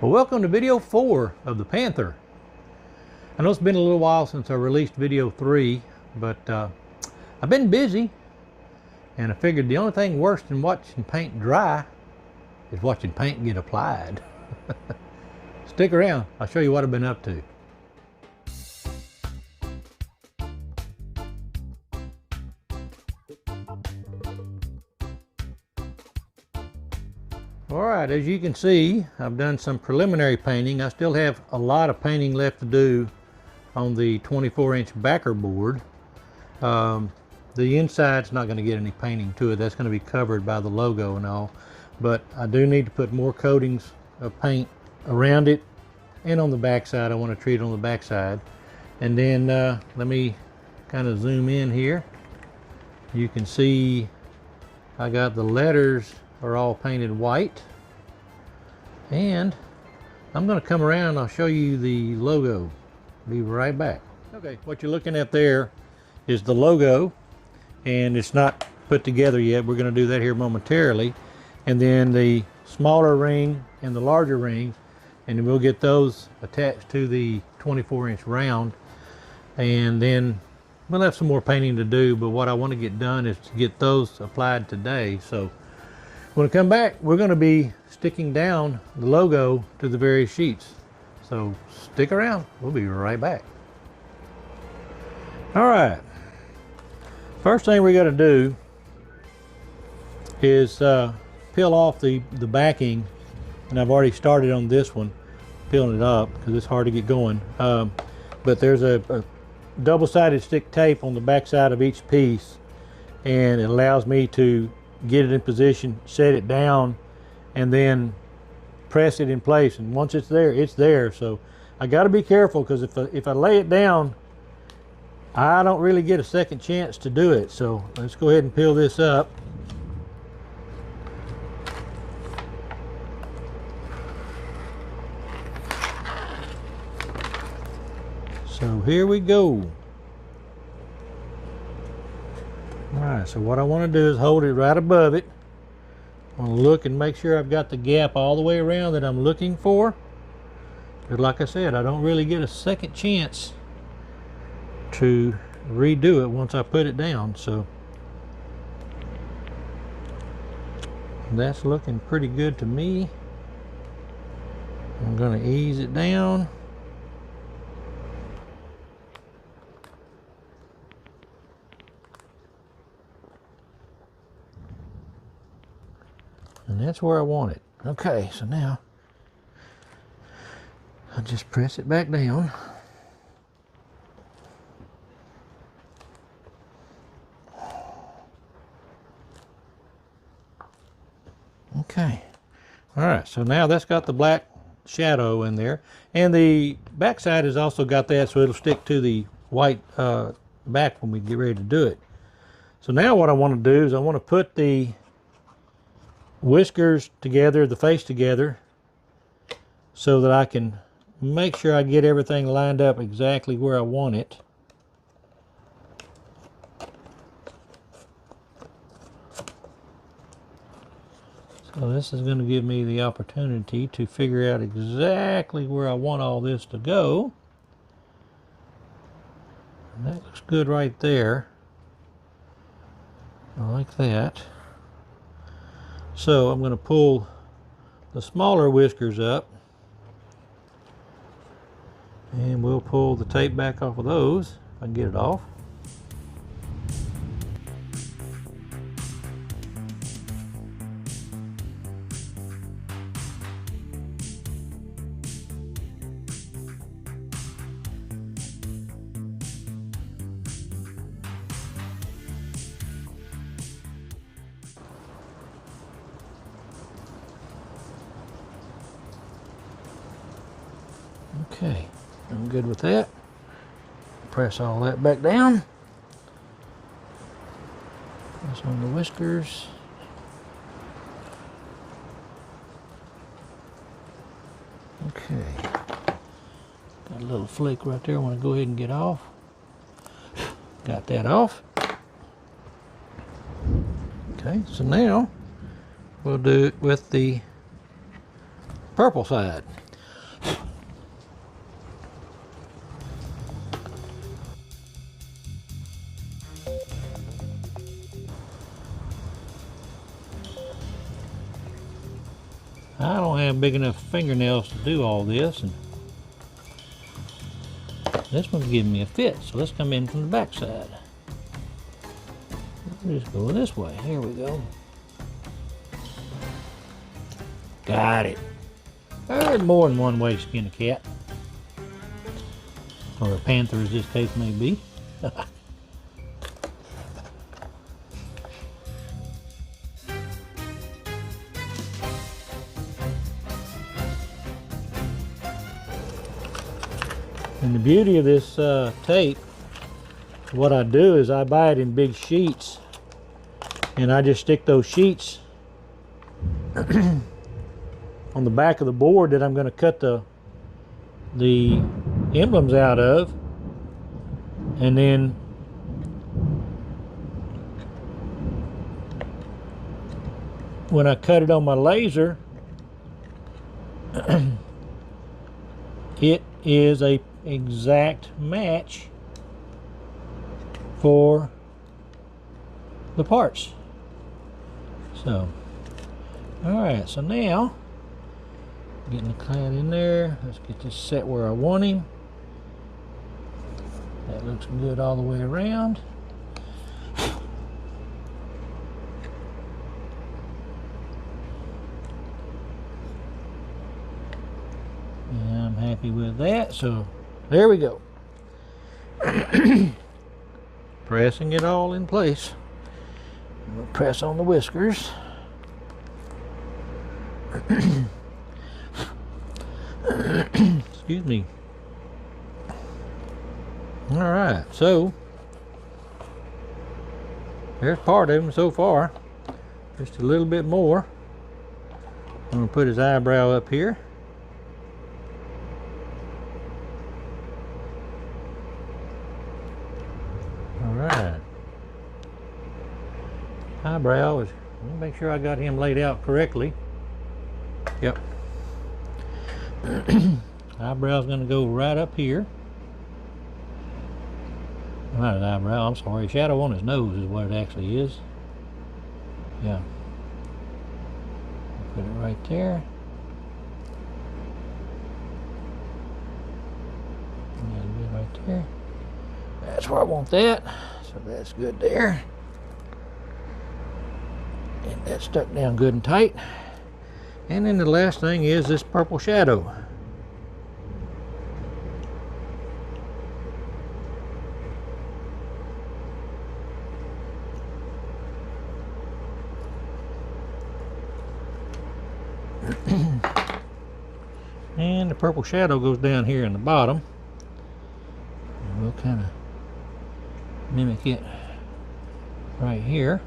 Well, welcome to video 4 of the Panther. I know it's been a little while since I released video 3, but I've been busy, and I figured the only thing worse than watching paint dry is watching paint get applied. Stick around, I'll show you what I've been up to. Alright, as you can see, I've done some preliminary painting. I still have a lot of painting left to do on the 24-inch backer board. The inside's not going to get any painting to it. That's going to be covered by the logo and all. But I do need to put more coatings of paint around it and on the backside. I want to treat it on the backside. And then let me kind of zoom in here. You can see I got the letters are all painted white, and I'm going to come around and I'll show you the logo. Be right back. Okay, what you're looking at there is the logo, and it's not put together yet. We're going to do that here momentarily, and then the smaller ring and the larger rings, and we'll get those attached to the 24-inch round, and then we'll have some more painting to do. But what I want to get done is to get those applied today. So when we come back, we're going to be sticking down the logo to the various sheets. So stick around, we'll be right back. All right, first thing we got to do is peel off the backing, and I've already started on this one, peeling it up because it's hard to get going. But there's a double-sided stick tape on the back side of each piece, and it allows me to get it in position, set it down, and then press it in place. And once it's there, it's there. So I got to be careful, because if I lay it down, I don't really get a second chance to do it. So let's go ahead and peel this up. So here we go. Alright, so what I want to do is hold it right above it. I want to look and make sure I've got the gap all the way around that I'm looking for. But like I said, I don't really get a second chance to redo it once I put it down. So that's looking pretty good to me. I'm going to ease it down. And that's where I want it. Okay, so now I'll just press it back down. Okay. All right, so now that's got the black shadow in there. And the back side has also got that, so it'll stick to the white back when we get ready to do it. So now what I want to do is I want to put the whiskers together, the face together, so that I can make sure I get everything lined up exactly where I want it. So this is going to give me the opportunity to figure out exactly where I want all this to go. And that looks good right there. I like that. So I'm going to pull the smaller whiskers up, and we'll pull the tape back off of those if I can get it off. Okay, I'm good with that. Press all that back down. Press on the whiskers. Okay. Got a little flake right there I want to go ahead and get off. Got that off. Okay, so now we'll do it with the purple side. I don't have big enough fingernails to do all this, and this one's giving me a fit, so let's come in from the back side. We'll just go this way. Here we go. Got it. There's more than one way to skin a cat. Or a panther, as this case may be. And the beauty of this tape, what I do is I buy it in big sheets, and I just stick those sheets on the back of the board that I'm going to cut the emblems out of, and then when I cut it on my laser, it is a exact match for the parts. So, alright, so now getting the clad in there. Let's get this set where I want him. That looks good all the way around. And I'm happy with that, so there we go. Pressing it all in place. We'll press on the whiskers. Excuse me. All right, so there's part of him so far. Just a little bit more. I'm gonna put his eyebrow up here. All right. Eyebrow is. Let me make sure I got him laid out correctly. Yep. Eyebrow's going to go right up here. Not an eyebrow, I'm sorry. Shadow on his nose is what it actually is. Yeah. Put it right there. A little bit right there. That's where I want that. So that's good there. And that's stuck down good and tight. And then the last thing is this purple shadow. And the purple shadow goes down here in the bottom. And we'll kind of mimic it right here.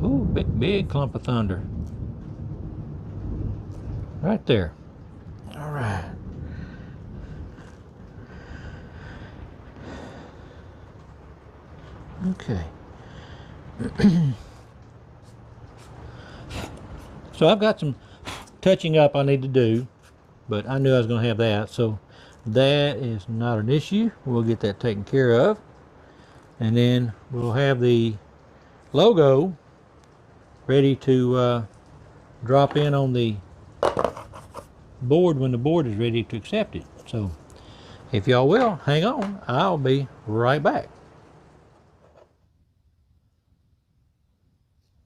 Ooh, big clump of thunder. Right there. All right. Okay. So I've got some touching up I need to do, but I knew I was going to have that, so that is not an issue. We'll get that taken care of, and then we'll have the logo ready to drop in on the board when the board is ready to accept it. So if y'all will hang on, I'll be right back.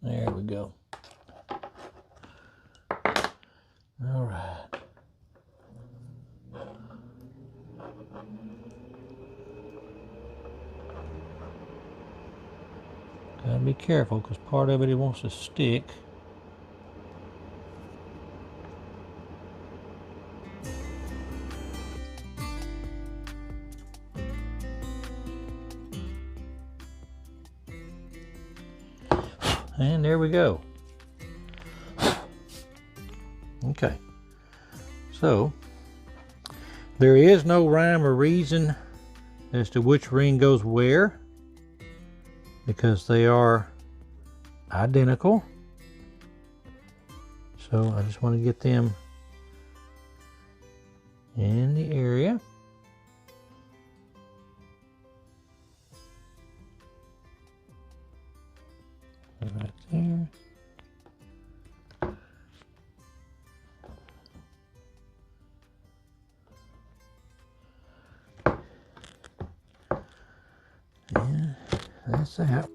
There we go. All right. Gotta be careful because part of it wants to stick. And there we go. Okay. So, there is no rhyme or reason as to which ring goes where, because they are identical. So I just want to get them in the area. Right there. And that's that.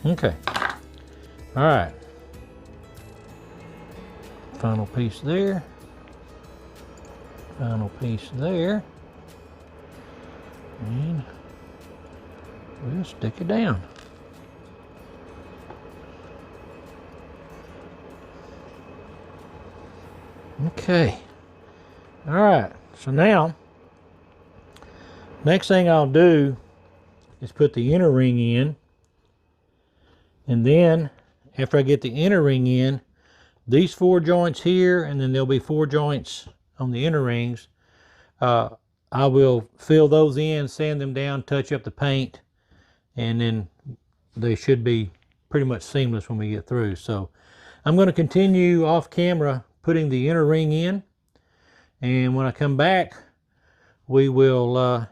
Okay. All right. Final piece there. Final piece there. And we'll stick it down. Okay. All right. So now, next thing I'll do is put the inner ring in. And then, after I get the inner ring in, these 4 joints here, and then there'll be 4 joints on the inner rings, I will fill those in, sand them down, touch up the paint, and then they should be pretty much seamless when we get through. So I'm going to continue off camera putting the inner ring in, and when I come back, we will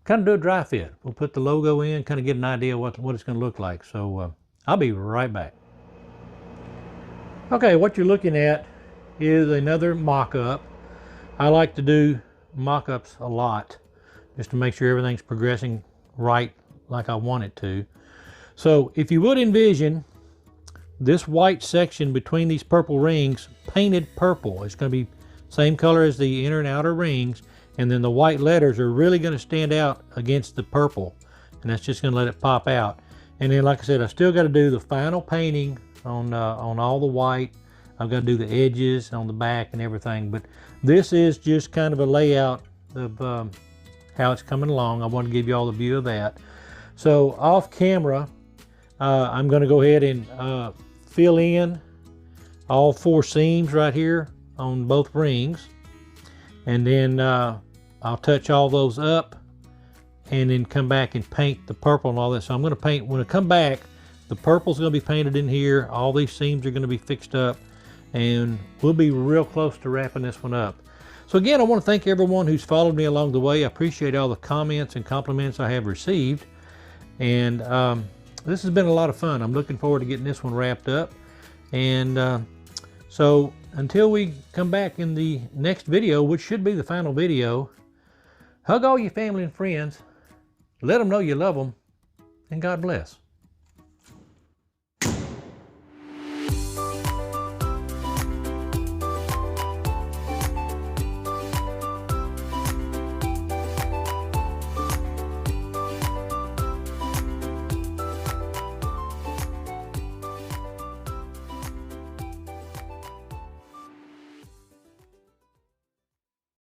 kind of do a dry fit. We'll put the logo in, kind of get an idea what it's going to look like. So I'll be right back. Okay, what you're looking at is another mock-up. I like to do mock-ups a lot just to make sure everything's progressing right like I want it to. So if you would envision this white section between these purple rings painted purple. It's going to be same color as the inner and outer rings, and then the white letters are really going to stand out against the purple, and that's just going to let it pop out. And then, like I said, I still got to do the final painting on all the white. I've got to do the edges on the back and everything, but this is just kind of a layout of how it's coming along. I want to give you all the view of that. So off camera, I'm going to go ahead and fill in all 4 seams right here on both rings, and then I'll touch all those up and then come back and paint the purple and all that. So I'm going to paint, when I come back, the purple's going to be painted in here, all these seams are going to be fixed up, and we'll be real close to wrapping this one up. So again, I want to thank everyone who's followed me along the way. I appreciate all the comments and compliments I have received, and this has been a lot of fun. I'm looking forward to getting this one wrapped up. And so until we come back in the next video, which should be the final video, hug all your family and friends, let them know you love them, and God bless.